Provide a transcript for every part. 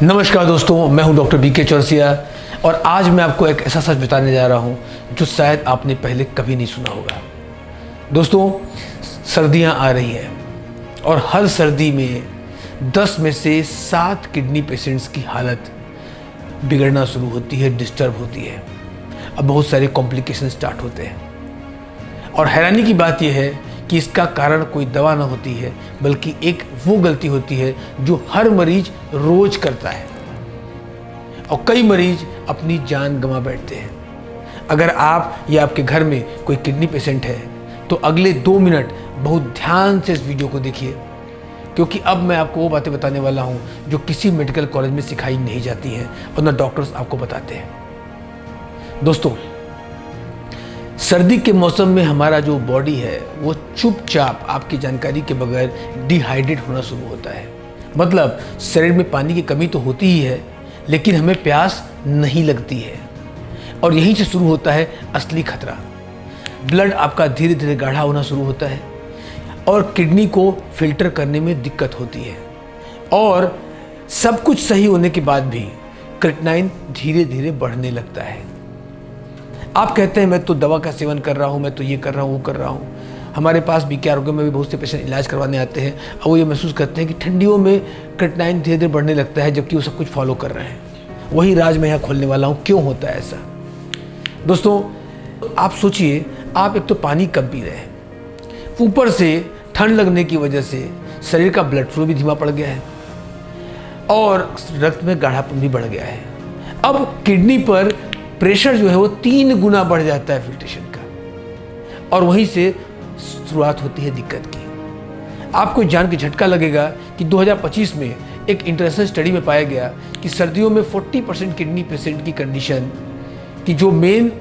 नमस्कार दोस्तों, मैं हूं डॉक्टर बीके चौरसिया और आज मैं आपको एक ऐसा सच बताने जा रहा हूं जो शायद आपने पहले कभी नहीं सुना होगा। दोस्तों, सर्दियां आ रही हैं और हर सर्दी में 10 में से 7 किडनी पेशेंट्स की हालत बिगड़ना शुरू होती है, डिस्टर्ब होती है। अब बहुत सारे कॉम्प्लिकेशन स्टार्ट होते हैं और हैरानी की बात यह है कि इसका कारण कोई दवा ना होती है, बल्कि एक वो गलती होती है जो हर मरीज रोज करता है और कई मरीज अपनी जान गंवा बैठते हैं। अगर आप या आपके घर में कोई किडनी पेशेंट है तो अगले 2 मिनट बहुत ध्यान से इस वीडियो को देखिए, क्योंकि अब मैं आपको वो बातें बताने वाला हूँ जो किसी मेडिकल कॉलेज में सिखाई नहीं जाती हैं और ना डॉक्टर्स आपको बताते हैं। दोस्तों, सर्दी के मौसम में हमारा जो बॉडी है वो चुपचाप आपकी जानकारी के बगैर डिहाइड्रेट होना शुरू होता है। मतलब शरीर में पानी की कमी तो होती ही है, लेकिन हमें प्यास नहीं लगती है और यहीं से शुरू होता है असली खतरा। ब्लड आपका धीरे धीरे गाढ़ा होना शुरू होता है और किडनी को फिल्टर करने में दिक्कत होती है और सब कुछ सही होने के बाद भी क्रिएटिनिन धीरे धीरे बढ़ने लगता है। आप कहते हैं मैं तो दवा का सेवन कर रहा हूँ, मैं तो ये कर रहा हूँ, वो कर रहा हूँ। हमारे पास बीके आरोग्य में भी बहुत से पेशेंट इलाज करवाने आते हैं और वो ये महसूस करते हैं कि ठंडियों में क्रिएटिनिन धीरे धीरे बढ़ने लगता है, जबकि वो सब कुछ फॉलो कर रहे हैं। वही राज मैं यहाँ खोलने वाला हूँ, क्यों होता है ऐसा। दोस्तों, आप सोचिए, आप एक तो पानी कम पी रहे हैं, ऊपर से ठंड लगने की वजह से शरीर का ब्लड फ्लो भी धीमा पड़ गया है और रक्त में गाढ़ापन भी बढ़ गया है। अब किडनी पर प्रेशर जो है वो 3 गुना बढ़ जाता है फिल्ट्रेशन का और वहीं से शुरुआत होती है दिक्कत की। आपको जान के झटका लगेगा कि 2025 में एक इंटरनेशनल स्टडी में पाया गया कि सर्दियों में 40% किडनी पेशेंट की कंडीशन की जो मेन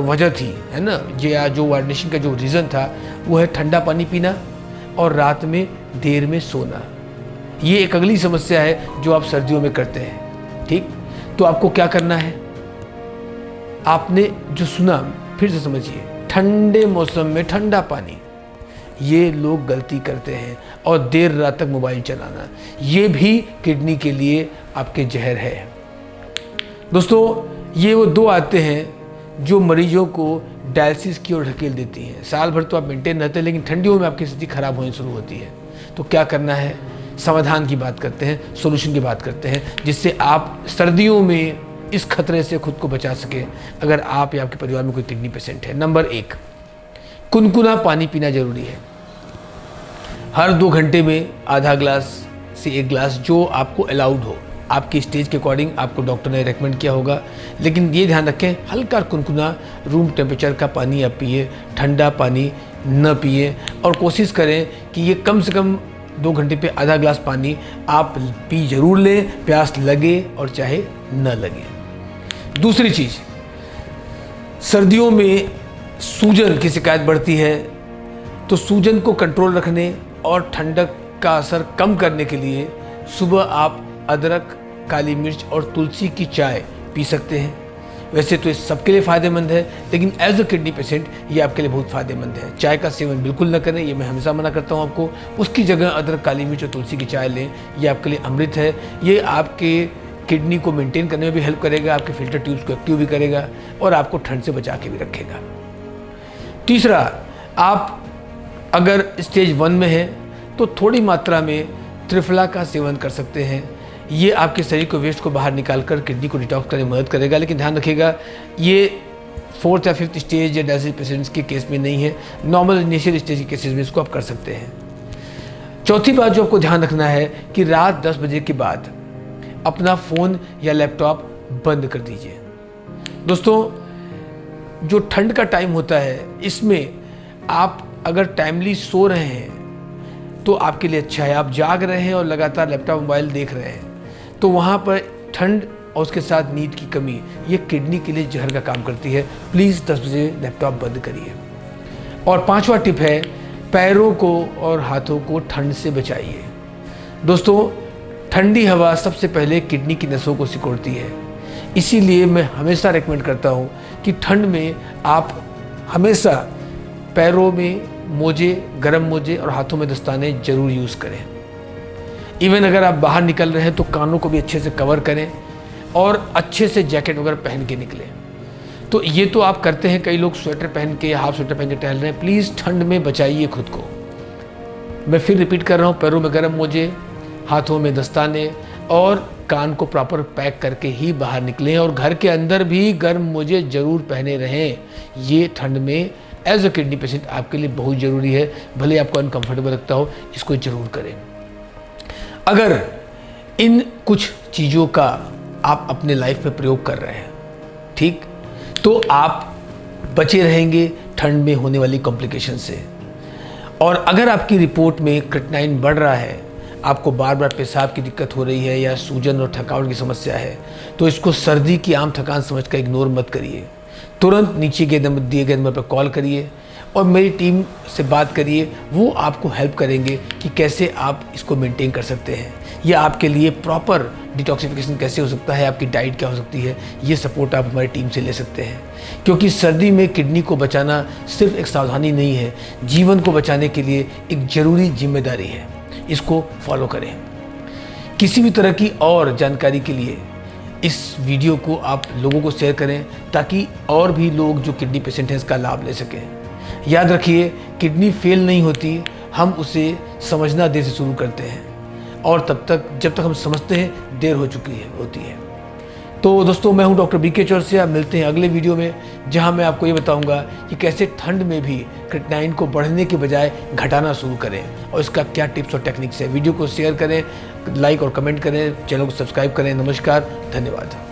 वजह थी, है ना, जो वार्निशिंग का जो रीज़न था वो है ठंडा पानी पीना और रात में देर में सोना। ये एक अगली समस्या है जो आप सर्दियों में करते हैं। ठीक, तो आपको क्या करना है, आपने जो सुना फिर से समझिए। ठंडे मौसम में ठंडा पानी, ये लोग गलती करते हैं और देर रात तक मोबाइल चलाना, ये भी किडनी के लिए आपके जहर है। दोस्तों, ये वो 2 आदतें हैं जो मरीजों को डायलिसिस की ओर ढकेल देती हैं। साल भर तो आप मेंटेन रहते हैं, लेकिन ठंडियों में आपकी स्थिति खराब होनी शुरू होती है। तो क्या करना है, समाधान की बात करते हैं, सोल्यूशन की बात करते हैं, जिससे आप सर्दियों में इस खतरे से खुद को बचा सके अगर आप या आपके परिवार में कोई किडनी पेशेंट है। नंबर 1, कुनकुना पानी पीना जरूरी है। हर 2 घंटे में आधा ग्लास से 1 ग्लास, जो आपको अलाउड हो, आपकी स्टेज के अकॉर्डिंग आपको डॉक्टर ने रेकमेंड किया होगा। लेकिन ये ध्यान रखें, हल्का कुनकुना रूम टेम्परेचर का पानी आप पिए, ठंडा पानी न पिए और कोशिश करें कि ये कम से कम 2 घंटे पे आधा ग्लास पानी आप पी जरूर लें, प्यास लगे और चाहे न लगे। दूसरी चीज़, सर्दियों में सूजन की शिकायत बढ़ती है, तो सूजन को कंट्रोल रखने और ठंडक का असर कम करने के लिए सुबह आप अदरक, काली मिर्च और तुलसी की चाय पी सकते हैं। वैसे तो ये सबके लिए फ़ायदेमंद है, लेकिन एज अ किडनी पेशेंट ये आपके लिए बहुत फ़ायदेमंद है। चाय का सेवन बिल्कुल न करें, ये मैं हमेशा मना करता हूँ आपको। उसकी जगह अदरक, काली मिर्च और तुलसी की चाय लें, ये आपके लिए अमृत है। ये आपके किडनी को मेंटेन करने में भी हेल्प करेगा, आपके फिल्टर ट्यूब्स को एक्टिव भी करेगा और आपको ठंड से बचा के भी रखेगा। तीसरा, आप अगर स्टेज 1 में हैं तो थोड़ी मात्रा में त्रिफला का सेवन कर सकते हैं। ये आपके शरीर को वेस्ट को बाहर निकालकर किडनी को डिटॉक्स करने में मदद करेगा, लेकिन ध्यान रखिएगा ये 4th या 5th स्टेज या डायलिसिस पेशेंट्स के केस में नहीं है। नॉर्मल इनिशियल स्टेज के केसेस में इसको आप कर सकते हैं। चौथी बात जो आपको ध्यान रखना है कि रात 10 बजे के बाद अपना फ़ोन या लैपटॉप बंद कर दीजिए। दोस्तों, जो ठंड का टाइम होता है, इसमें आप अगर टाइमली सो रहे हैं तो आपके लिए अच्छा है। आप जाग रहे हैं और लगातार लैपटॉप मोबाइल देख रहे हैं तो वहाँ पर ठंड और उसके साथ नींद की कमी, ये किडनी के लिए जहर का काम करती है। प्लीज़ 10 बजे लैपटॉप बंद करिए। और 5वां टिप है, पैरों को और हाथों को ठंड से बचाइए। दोस्तों, ठंडी हवा सबसे पहले किडनी की नसों को सिकोड़ती है, इसीलिए मैं हमेशा रेकमेंड करता हूँ कि ठंड में आप हमेशा पैरों में मोजे, गर्म मोजे और हाथों में दस्ताने जरूर यूज़ करें। इवन अगर आप बाहर निकल रहे हैं तो कानों को भी अच्छे से कवर करें और अच्छे से जैकेट वगैरह पहन के निकलें। तो ये तो आप करते हैं, कई लोग स्वेटर पहन के या हाफ स्वेटर पहन के टहल रहे हैं। प्लीज़ ठंड में बचाइए खुद को। मैं फिर रिपीट कर रहा हूँ, पैरों में गर्म मोजे, हाथों में दस्ताने और कान को प्रॉपर पैक करके ही बाहर निकलें। और घर के अंदर भी गर्म मोजे ज़रूर पहने रहें। ये ठंड में एज अ किडनी पेशेंट आपके लिए बहुत ज़रूरी है। भले आपको अनकंफर्टेबल लगता हो, इसको ज़रूर करें। अगर इन कुछ चीज़ों का आप अपने लाइफ में प्रयोग कर रहे हैं, ठीक, तो आप बचे रहेंगे ठंड में होने वाली कॉम्प्लिकेशन से। और अगर आपकी रिपोर्ट में क्रिएटिनिन बढ़ रहा है, आपको बार बार पेशाब की दिक्कत हो रही है या सूजन और थकावट की समस्या है, तो इसको सर्दी की आम थकान समझकर इग्नोर मत करिए। तुरंत नीचे के दिए गए नंबर पर कॉल करिए और मेरी टीम से बात करिए। वो आपको हेल्प करेंगे कि कैसे आप इसको मेंटेन कर सकते हैं, या आपके लिए प्रॉपर डिटॉक्सिफिकेशन कैसे हो सकता है, आपकी डाइट क्या हो सकती है। ये सपोर्ट आप हमारी टीम से ले सकते हैं, क्योंकि सर्दी में किडनी को बचाना सिर्फ एक सावधानी नहीं है, जीवन को बचाने के लिए एक ज़रूरी जिम्मेदारी है। इसको फॉलो करें। किसी भी तरह की और जानकारी के लिए इस वीडियो को आप लोगों को शेयर करें, ताकि और भी लोग जो किडनी पेशेंट हैं इसका लाभ ले सकें। याद रखिए, किडनी फेल नहीं होती, हम उसे समझना देर से शुरू करते हैं, और जब तक हम समझते हैं देर हो चुकी होती है। तो दोस्तों, मैं हूं डॉक्टर बीके चौरसिया। मिलते हैं अगले वीडियो में, जहां मैं आपको ये बताऊंगा कि कैसे ठंड में भी क्रिएटिनिन को बढ़ने के बजाय घटाना शुरू करें और इसका क्या टिप्स और टेक्निक्स है। वीडियो को शेयर करें, लाइक और कमेंट करें, चैनल को सब्सक्राइब करें। नमस्कार, धन्यवाद।